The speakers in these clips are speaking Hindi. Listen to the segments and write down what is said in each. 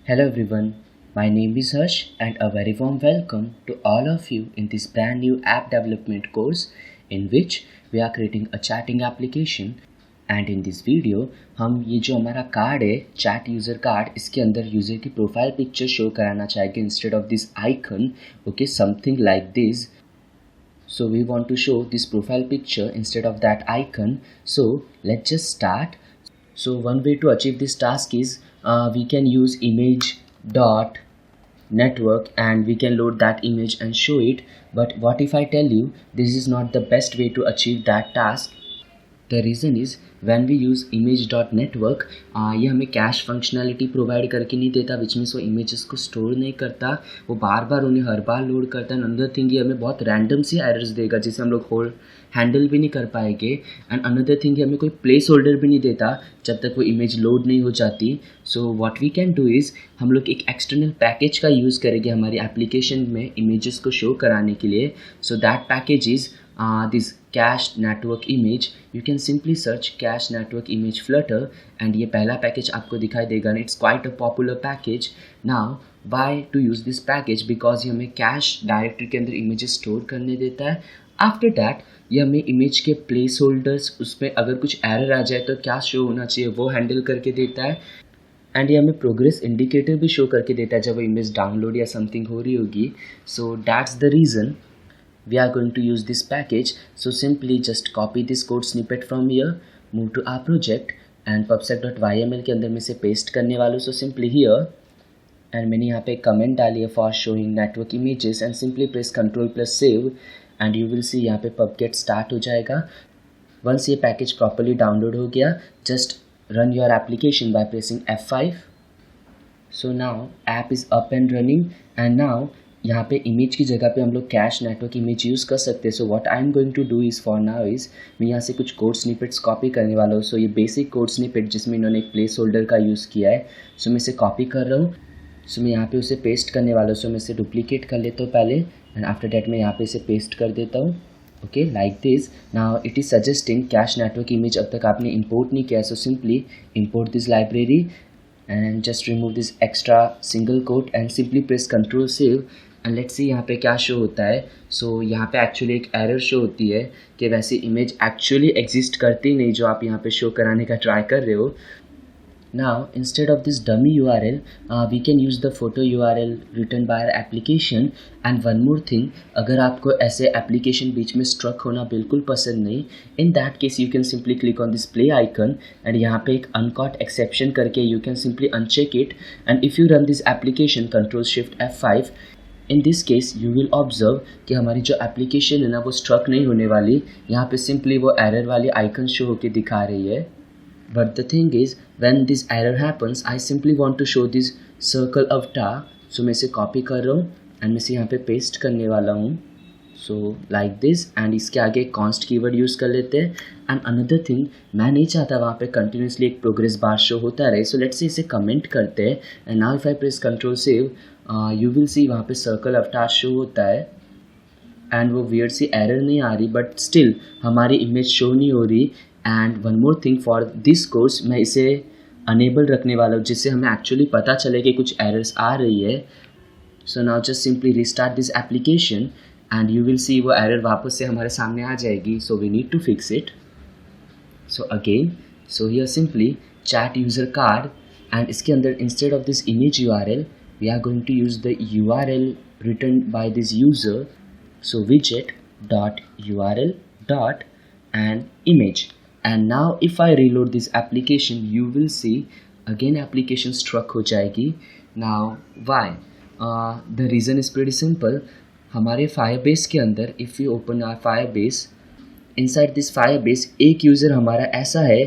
Hello everyone, my name is Harsh and a very warm welcome to all of you in this brand new app development course in which we are creating a chatting application. And in this video हम ये जो हमारा कार्ड है चैट यूज़र कार्ड इसके अंदर यूज़र की प्रोफाइल पिक्चर शो कराना चाहेंगे instead of this icon okay something like this. So we want to show this profile picture instead of that icon. So let's just start. So one way to achieve this task is we can use image dot network and we can load that image and show it. But what if I tell you this is not the best way to achieve that task? The reason is when we use image.network ये हमें कैश फंक्शनैलिटी प्रोवाइड करके नहीं देता विच मीन्स वो इमेजेस को स्टोर नहीं करता, वो बार बार उन्हें हर बार लोड करता है. अनदर थिंग ये हमें बहुत रैंडम सी एरर्स देगा जिसे हम लोग होल्ड हैंडल भी नहीं कर पाएंगे. एंड अनदर थिंग ये हमें कोई प्लेस होल्डर भी नहीं देता जब तक वो इमेज लोड नहीं हो जाती. So what we can do is हम लोग एक एक्सटर्नल पैकेज का यूज़ करेंगे हमारी एप्लीकेशन में इमेजेस को शो कराने के लिए. So that package is this cached network image. You can simply search cached network image flutter and ये पहला पैकेज आपको दिखाई देगा. It's quite a popular package. Now why to use this package? Because ये हमें कैश डायरेक्टरी के अंदर इमेजेस स्टोर करने देता है. आफ्टर दैट ये हमें इमेज के प्लेस होल्डर्स उसमें अगर कुछ एरर आ जाए तो क्या शो होना चाहिए वो हैंडल करके देता है. एंड ये हमें प्रोग्रेस इंडिकेटर भी शो करके देता है जब वो इमेज डाउनलोड या समथिंग हो रही होगी. So that's the reason we are going to use this package. So simply just copy this code snippet from here, move to our project and pubsec.yml के अंदर में से पेस्ट करने वालों. So simply here and मैंने यहाँ पे कमेंट डाली है for showing network images and simply press Ctrl plus save and you will see यहाँ पे pubget start हो जाएगा. Once ये पैकेज properly डाउनलोड हो गया just run your application by pressing F5. So now app is up and running and now यहाँ पे इमेज की जगह पे हम लोग कैश नेटवर्क इमेज यूज़ कर सकते हैं. So what I am going to do is for now is मैं यहाँ से कुछ कोड स्निपेट्स कॉपी करने वाला हूँ. सो ये बेसिक कोड स्निपेट जिसमें इन्होंने एक प्लेस होल्डर का यूज़ किया है. सो मैं इसे कॉपी कर रहा हूँ. सो मैं यहाँ पे उसे पेस्ट करने वाला हूँ. सो मैं इसे डुप्लीकेट कर लेता हूँ पहले एंड आफ्टर डैट मैं यहाँ पे इसे पेस्ट कर देता हूँ. Okay like this. Now it is suggesting cash network image अब तक आपने इम्पोर्ट नहीं किया. So simply import this library and just remove this extra single quote and simply press Ctrl save and let's see यहाँ पे क्या शो होता है. सो यहाँ पे एक्चुअली एक एरर शो होती है कि वैसे इमेज एक्चुअली एग्जिस्ट करती नहीं जो आप यहाँ पे शो कराने का ट्राई कर रहे हो. Now instead of this dummy URL we can use the photo URL written by our application. And one more thing, अगर आपको ऐसे एप्लीकेशन बीच में स्ट्रक होना बिल्कुल पसंद नहीं, in that case you can simply click on this play icon and यहाँ पे एक uncaught exception करके you can simply uncheck it and if you run this application Ctrl Shift F5 in this case you will observe कि हमारी जो एप्लीकेशन है ना वो स्ट्रक नहीं होने वाली. यहाँ पे सिंपली वो एरर वाली आइकन शो होके दिखा रही है. But the thing is when this error happens I simply want to show this circle avatar. So मैं इसे कॉपी कर रहा हूँ एंड मैं इसे यहाँ पे पेस्ट करने वाला हूँ. सो लाइक दिस एंड इसके आगे कॉन्स्ट कीवर्ड यूज़ कर लेते हैं. एंड अनदर थिंग मैं नहीं चाहता वहाँ पे कंटिन्यूसली एक प्रोग्रेस बार शो होता रहे. सो लेट्स से इसे कमेंट करते हैं and now if I press control save you will सी वहाँ पे सर्कल अवतार शो होता है एंड वो वियर्ड सी एरर नहीं आ रही बट स्टिल हमारी इमेज शो नहीं हो रही. And one more thing for this course मैं इसे अनेबल रखने वाला हूँ जिससे हमें एक्चुअली पता चले कि कुछ एरर्स आ रही है. So now just simply restart this application and you will see वो एरर वापस से हमारे सामने आ जाएगी. So we need to fix it. So again so here simply chat user card and इसके अंदर instead of this image URL we are going to use the URL written by this user. So widget dot URL dot and image. And now if I reload this application you will see again application struck हो जाएगी. Now why? The reason is pretty simple. हमारे Firebase के अंदर if we open our Firebase inside this Firebase एक यूज़र हमारा ऐसा है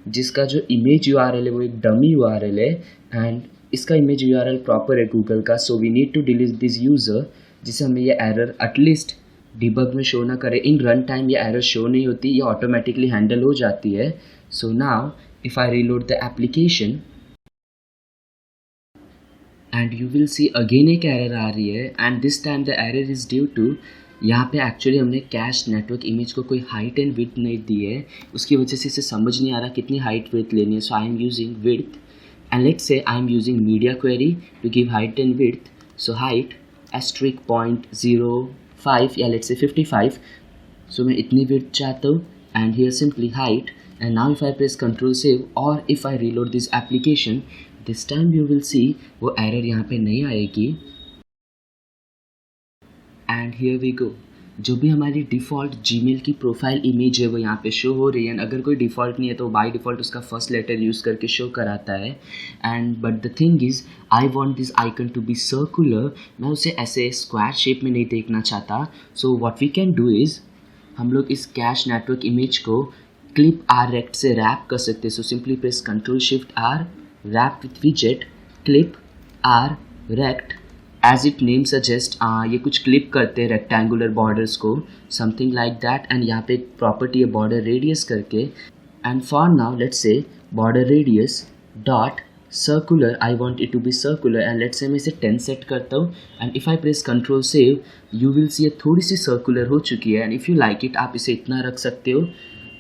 जिसका जो इमेज URL है वो एक डमी URL है एंड इसका इमेज URL प्रॉपर है गूगल का. So we need to delete this user जिससे हमें ये एरर एटलीस्ट डिबग में शो ना करे. इन रन टाइम ये एरर शो नहीं होती, ये ऑटोमेटिकली हैंडल हो जाती है. So now if I reload the application and you will see again एक एरर आ रही है and this time the error is due to यहाँ पे एक्चुअली हमने कैश नेटवर्क इमेज को कोई हाइट एंड विड्थ नहीं दी है, उसकी वजह से इसे समझ नहीं आ रहा कितनी हाइट विड्थ लेनी है. So I am using width and let's say I am using media query to give height and width. So height asterisk 0.05 या let's say 55. So मैं इतनी width चाहता हूँ, and here simply height. And now if I press Ctrl save or if I reload this application, this time you will see वो error यहाँ पे नहीं आएगी. And here we go. जो भी हमारी डिफ़ॉल्ट जीमेल की प्रोफाइल इमेज है वो यहाँ पे शो हो रही है. अगर कोई डिफ़ॉल्ट नहीं है तो बाय डिफ़ॉल्ट उसका फर्स्ट लेटर यूज़ करके शो कराता है. And but the thing is I want this icon to be circular. मैं उसे ऐसे स्क्वायर शेप में नहीं देखना चाहता. So what we can do is हम लोग इस कैश नेटवर्क इमेज को क्लिप आर रेक्ट से रैप कर सकते हैं. So simply press control shift R, wrap with विजेट, clip R rect. As it name suggest ये कुछ क्लिप करते हैं रेक्टेंगुलर बॉर्डर्स को, समथिंग लाइक दैट. एंड यहाँ पे एक प्रॉपर्टी है बॉर्डर रेडियस करके. And for now let's say border radius dot circular, I want it to be circular. And let's say मैं इसे 10 सेट करता हूँ. And if I press control save you will see थोड़ी सी सर्कुलर हो चुकी है. And if you like it आप इसे इतना रख सकते हो.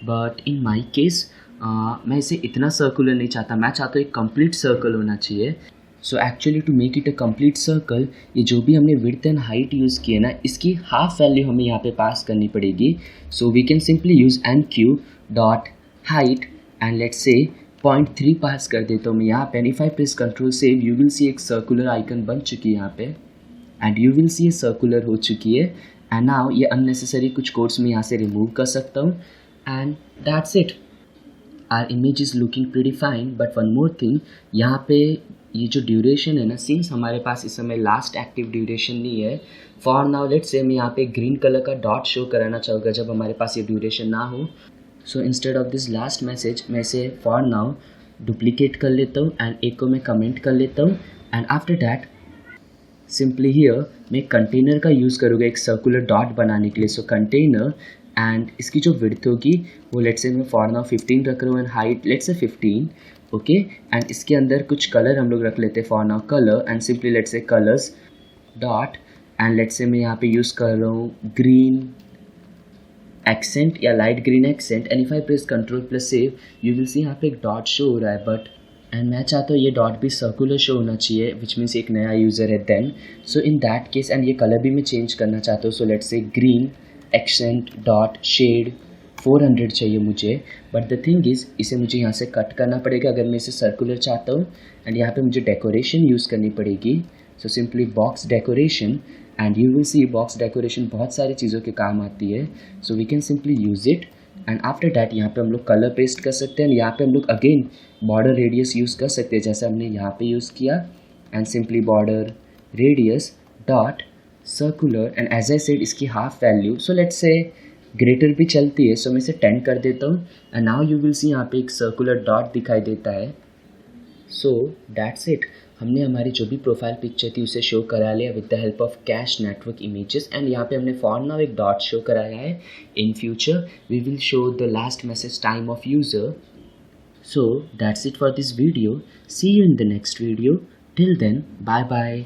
बट इन माई केस मैं इसे इतना सर्कुलर नहीं चाहता. मैं चाहता हूँ एक कंप्लीट सर्कल होना चाहिए. So actually to make it a complete circle, ये जो भी हमने विड्थ एंड हाइट यूज़ किए ना इसकी हाफ वैल्यू हमें यहाँ पे पास करनी पड़ेगी. So we can simply use NQ dot height and let's say 0.3 pass कर देता हूँ मैं यहाँ पे. And if I press control save you will see एक सर्कुलर आइकन बन चुकी है यहाँ पे. एंड यू विल सी ये सर्कुलर हो चुकी है. एंड नाउ ये अननेसेसरी कुछ कोड्स में यहाँ से रिमूव कर सकता हूँ. And that's it. Our image is looking pretty fine. But one more thing, यहाँ पे ये जो ड्यूरेशन है ना, सिंस हमारे पास इस समय लास्ट एक्टिव ड्यूरेशन नहीं है, फॉर नाउ लेट्स से मैं यहाँ पे ग्रीन कलर का डॉट शो कराना चाहूँगा जब हमारे पास ये ड्यूरेशन ना हो. So instead of this last message मैं इसे फॉर नाउ डुप्लीकेट कर लेता हूँ एंड एक को मैं कमेंट कर लेता हूँ. And after that simply here मैं कंटेनर का यूज़ करूँगा एक सर्कुलर डॉट बनाने के लिए. सो कंटेनर एंड इसकी जो विड्थ होगी वो लेट्स से मैं फॉर नाउ 15 रख रहा हूँ and height let's say 15. Okay. And इसके अंदर कुछ कलर हम लोग रख लेते हैं for now colour. And simply let's say colours dot and let's say मैं यहाँ पे यूज़ कर रहा हूँ ग्रीन एक्सेंट या light green accent. And if I press control plus save you will सी यहाँ पे एक डॉट शो हो रहा है. बट एंड मैं चाहता हूँ ये डॉट भी सर्कुलर शो होना चाहिए विच मीन्स एक नया यूज़र है then. So in that case and ये कलर भी मैं चेंज करना चाहता हूँ. So let's say green accent dot shade 400 चाहिए मुझे. बट द थिंग इज़ इसे मुझे यहाँ से कट करना पड़ेगा अगर मैं इसे सर्कुलर चाहता हूँ. एंड यहाँ पे मुझे डेकोरेशन यूज़ करनी पड़ेगी. So simply box decoration and you will see box decoration बहुत सारी चीज़ों के काम आती है. So we can simply use it. And after that यहाँ पे हम लोग कलर पेस्ट कर सकते हैं. एंड यहाँ पे हम लोग अगेन बॉर्डर रेडियस यूज़ कर सकते हैं जैसे हमने यहाँ पे यूज़ किया. And simply border radius dot circular and as I said इसकी half value so let's say greater भी चलती है. सो मैं इसे 10 कर देता हूँ. एंड नाउ यू विल सी यहाँ पे एक सर्कुलर डॉट दिखाई देता है. सो दैट्स इट. हमने हमारी जो भी प्रोफाइल पिक्चर थी उसे शो करा लिया with the help of cache network images. And यहाँ पे हमने फॉर नाउ एक डॉट शो कराया है. In future we will show the last message time of user. So that's it for this video. See you in the next video. Till then bye bye.